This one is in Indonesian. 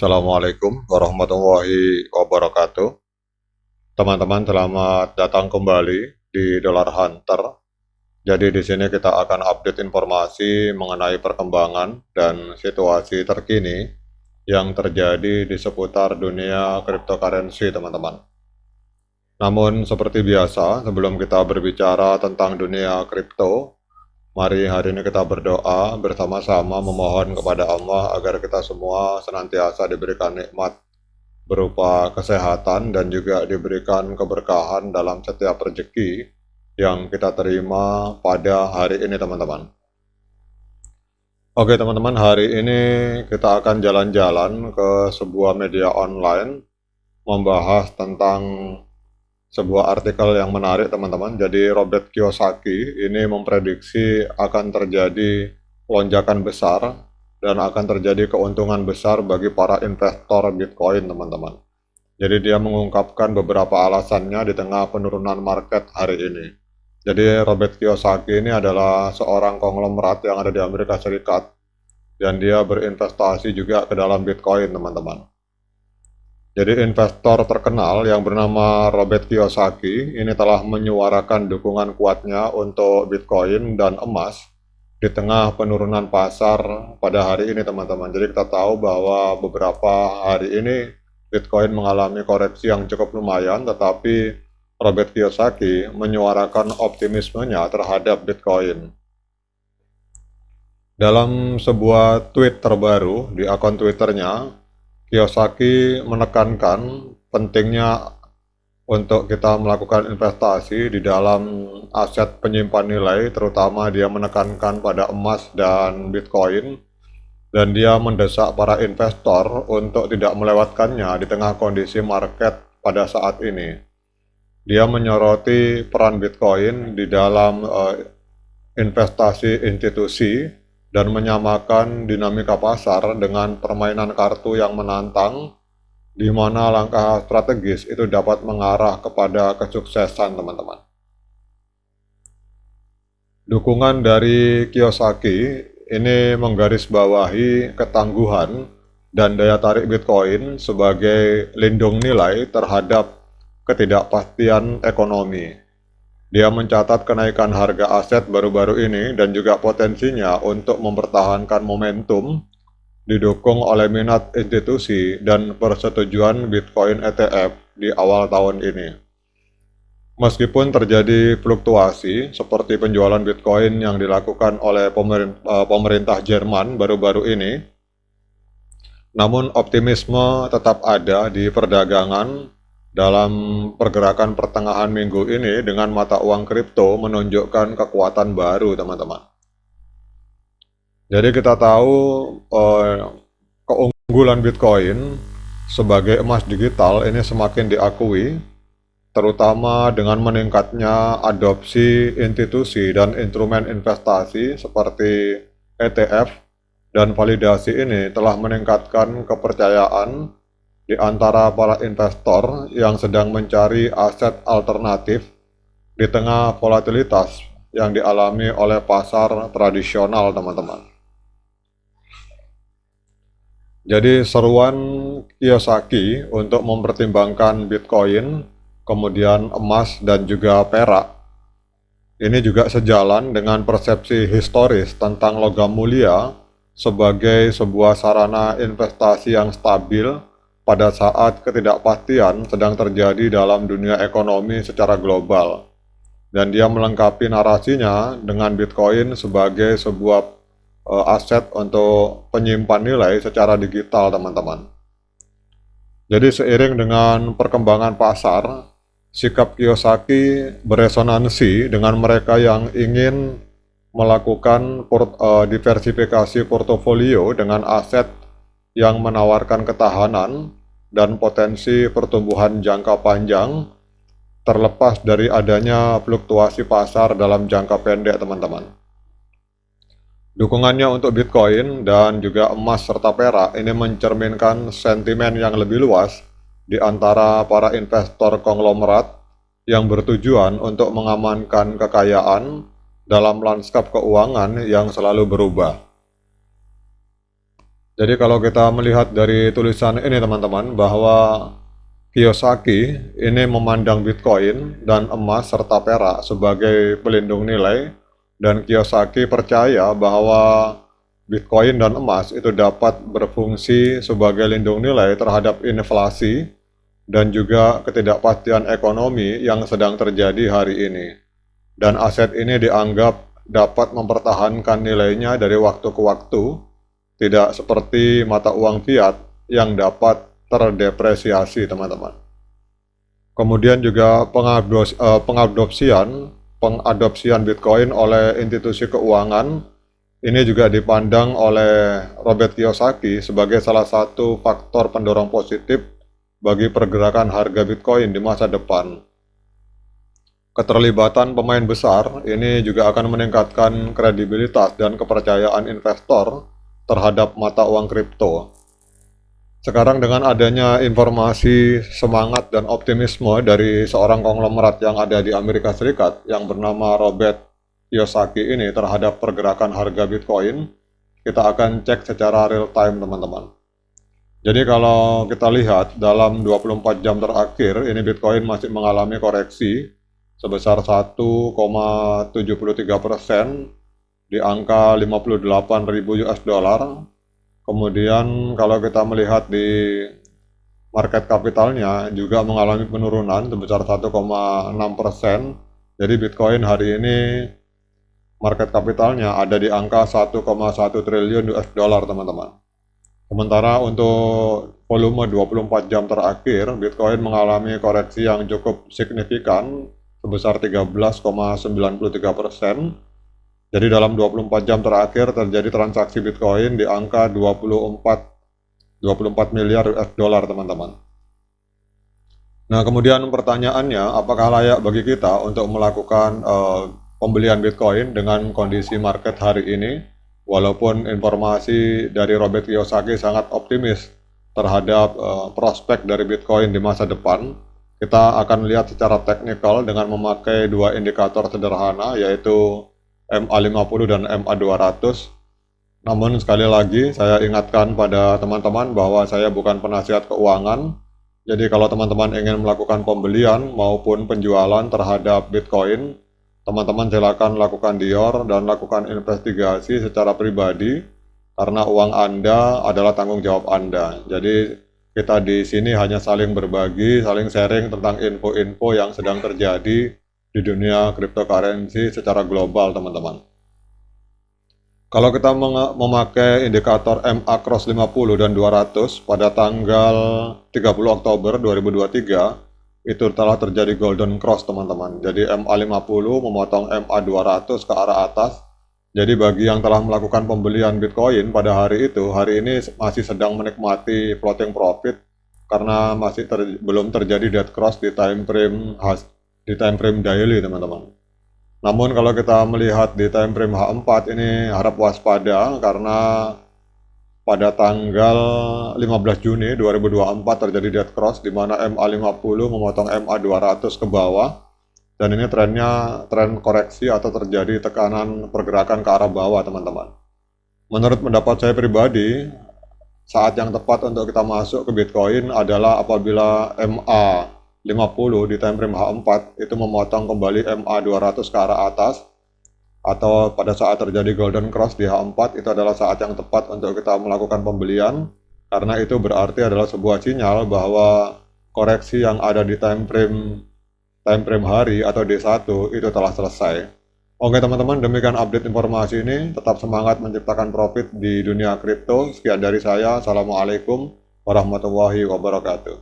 Assalamualaikum warahmatullahi wabarakatuh. Teman-teman, selamat datang kembali di Dollar Hunter. Jadi di sini kita akan update informasi mengenai perkembangan dan situasi terkini yang terjadi di seputar dunia cryptocurrency, teman-teman. Namun seperti biasa, sebelum kita berbicara tentang dunia kripto, mari hari ini kita berdoa bersama-sama memohon kepada Allah agar kita semua senantiasa diberikan nikmat berupa kesehatan dan juga diberikan keberkahan dalam setiap rezeki yang kita terima pada hari ini, teman-teman. Oke, teman-teman, hari ini kita akan jalan-jalan ke sebuah media online membahas tentang sebuah artikel yang menarik, teman-teman. Jadi Robert Kiyosaki ini memprediksi akan terjadi lonjakan besar dan akan terjadi keuntungan besar bagi para investor Bitcoin, teman-teman. Jadi dia mengungkapkan beberapa alasannya di tengah penurunan market hari ini. Jadi Robert Kiyosaki ini adalah seorang konglomerat yang ada di Amerika Serikat dan dia berinvestasi juga ke dalam Bitcoin, teman-teman. Jadi investor terkenal yang bernama Robert Kiyosaki ini telah menyuarakan dukungan kuatnya untuk Bitcoin dan emas di tengah penurunan pasar pada hari ini, teman-teman. Jadi kita tahu bahwa beberapa hari ini Bitcoin mengalami koreksi yang cukup lumayan, tetapi Robert Kiyosaki menyuarakan optimismenya terhadap Bitcoin. Dalam sebuah tweet terbaru di akun Twitternya, Kiyosaki menekankan pentingnya untuk kita melakukan investasi di dalam aset penyimpan nilai, terutama dia menekankan pada emas dan Bitcoin, dan dia mendesak para investor untuk tidak melewatkannya di tengah kondisi market pada saat ini. Dia menyoroti peran Bitcoin di dalam investasi institusi dan menyamakan dinamika pasar dengan permainan kartu yang menantang, di mana langkah strategis itu dapat mengarah kepada kesuksesan, teman-teman. Dukungan dari Kiyosaki ini menggarisbawahi ketangguhan dan daya tarik Bitcoin sebagai lindung nilai terhadap ketidakpastian ekonomi. Dia mencatat kenaikan harga aset baru-baru ini dan juga potensinya untuk mempertahankan momentum didukung oleh minat institusi dan persetujuan Bitcoin ETF di awal tahun ini. Meskipun terjadi fluktuasi seperti penjualan Bitcoin yang dilakukan oleh pemerintah Jerman baru-baru ini, namun optimisme tetap ada di perdagangan. Dalam pergerakan pertengahan minggu ini dengan mata uang kripto menunjukkan kekuatan baru, teman-teman. Jadi kita tahu keunggulan Bitcoin sebagai emas digital ini semakin diakui, terutama dengan meningkatnya adopsi institusi dan instrumen investasi seperti ETF, dan validasi ini telah meningkatkan kepercayaan di antara para investor yang sedang mencari aset alternatif di tengah volatilitas yang dialami oleh pasar tradisional, teman-teman. Jadi seruan Kiyosaki untuk mempertimbangkan Bitcoin, kemudian emas dan juga perak, ini juga sejalan dengan persepsi historis tentang logam mulia sebagai sebuah sarana investasi yang stabil pada saat ketidakpastian sedang terjadi dalam dunia ekonomi secara global. Dan dia melengkapi narasinya dengan Bitcoin sebagai sebuah aset untuk penyimpan nilai secara digital, teman-teman. Jadi seiring dengan perkembangan pasar, sikap Kiyosaki beresonansi dengan mereka yang ingin melakukan diversifikasi portofolio dengan aset yang menawarkan ketahanan dan potensi pertumbuhan jangka panjang terlepas dari adanya fluktuasi pasar dalam jangka pendek, teman-teman. Dukungannya untuk Bitcoin dan juga emas serta perak ini mencerminkan sentimen yang lebih luas di antara para investor konglomerat yang bertujuan untuk mengamankan kekayaan dalam lanskap keuangan yang selalu berubah. Jadi kalau kita melihat dari tulisan ini teman-teman, bahwa Kiyosaki ini memandang Bitcoin dan emas serta perak sebagai pelindung nilai, dan Kiyosaki percaya bahwa Bitcoin dan emas itu dapat berfungsi sebagai lindung nilai terhadap inflasi dan juga ketidakpastian ekonomi yang sedang terjadi hari ini. Dan aset ini dianggap dapat mempertahankan nilainya dari waktu ke waktu, tidak seperti mata uang fiat yang dapat terdepresiasi, teman-teman. Kemudian juga pengadopsian Bitcoin oleh institusi keuangan ini juga dipandang oleh Robert Kiyosaki sebagai salah satu faktor pendorong positif bagi pergerakan harga Bitcoin di masa depan. Keterlibatan pemain besar ini juga akan meningkatkan kredibilitas dan kepercayaan investor terhadap mata uang kripto. Sekarang dengan adanya informasi semangat dan optimisme dari seorang konglomerat yang ada di Amerika Serikat yang bernama Robert Kiyosaki ini terhadap pergerakan harga Bitcoin, kita akan cek secara real time, teman-teman. Jadi kalau kita lihat dalam 24 jam terakhir, ini Bitcoin masih mengalami koreksi sebesar 1,73% di angka 58.000 US dollar. Kemudian kalau kita melihat di market kapitalnya juga mengalami penurunan sebesar 1,6%. Jadi Bitcoin hari ini market kapitalnya ada di angka 1,1 triliun US dollar, teman-teman. Sementara untuk volume 24 jam terakhir, Bitcoin mengalami koreksi yang cukup signifikan sebesar 13,93%. Jadi dalam 24 jam terakhir terjadi transaksi Bitcoin di angka 24 miliar US dollar, teman-teman. Nah, kemudian pertanyaannya, apakah layak bagi kita untuk melakukan pembelian Bitcoin dengan kondisi market hari ini? Walaupun informasi dari Robert Kiyosaki sangat optimis terhadap prospek dari Bitcoin di masa depan, kita akan lihat secara teknikal dengan memakai dua indikator sederhana, yaitu MA50 dan MA200. Namun sekali lagi saya ingatkan pada teman-teman bahwa saya bukan penasihat keuangan. Jadi kalau teman-teman ingin melakukan pembelian maupun penjualan terhadap Bitcoin, teman-teman silakan lakukan dior dan lakukan investigasi secara pribadi, karena uang Anda adalah tanggung jawab Anda. Jadi kita di sini hanya saling berbagi, saling sharing tentang info-info yang sedang terjadi di dunia cryptocurrency secara global, teman-teman. Kalau kita memakai indikator MA Cross 50 dan 200 pada tanggal 30 Oktober 2023, itu telah terjadi golden cross, teman-teman. Jadi MA50 memotong MA200 ke arah atas. Jadi bagi yang telah melakukan pembelian Bitcoin pada hari itu, hari ini masih sedang menikmati floating profit karena masih belum terjadi dead cross di time frame daily, teman-teman. Namun kalau kita melihat di time frame H4 ini harap waspada, karena pada tanggal 15 Juni 2024 terjadi dead cross di mana MA50 memotong MA200 ke bawah, dan ini tren koreksi atau terjadi tekanan pergerakan ke arah bawah, teman-teman. Menurut pendapat saya pribadi, saat yang tepat untuk kita masuk ke Bitcoin adalah apabila MA50 di time frame H4 itu memotong kembali MA200 ke arah atas, atau pada saat terjadi golden cross di H4, itu adalah saat yang tepat untuk kita melakukan pembelian, karena itu berarti adalah sebuah sinyal bahwa koreksi yang ada di time frame hari atau D1 itu telah selesai. Oke teman-teman, demikian update informasi ini. Tetap semangat menciptakan profit di dunia kripto. Sekian dari saya. Assalamualaikum warahmatullahi wabarakatuh.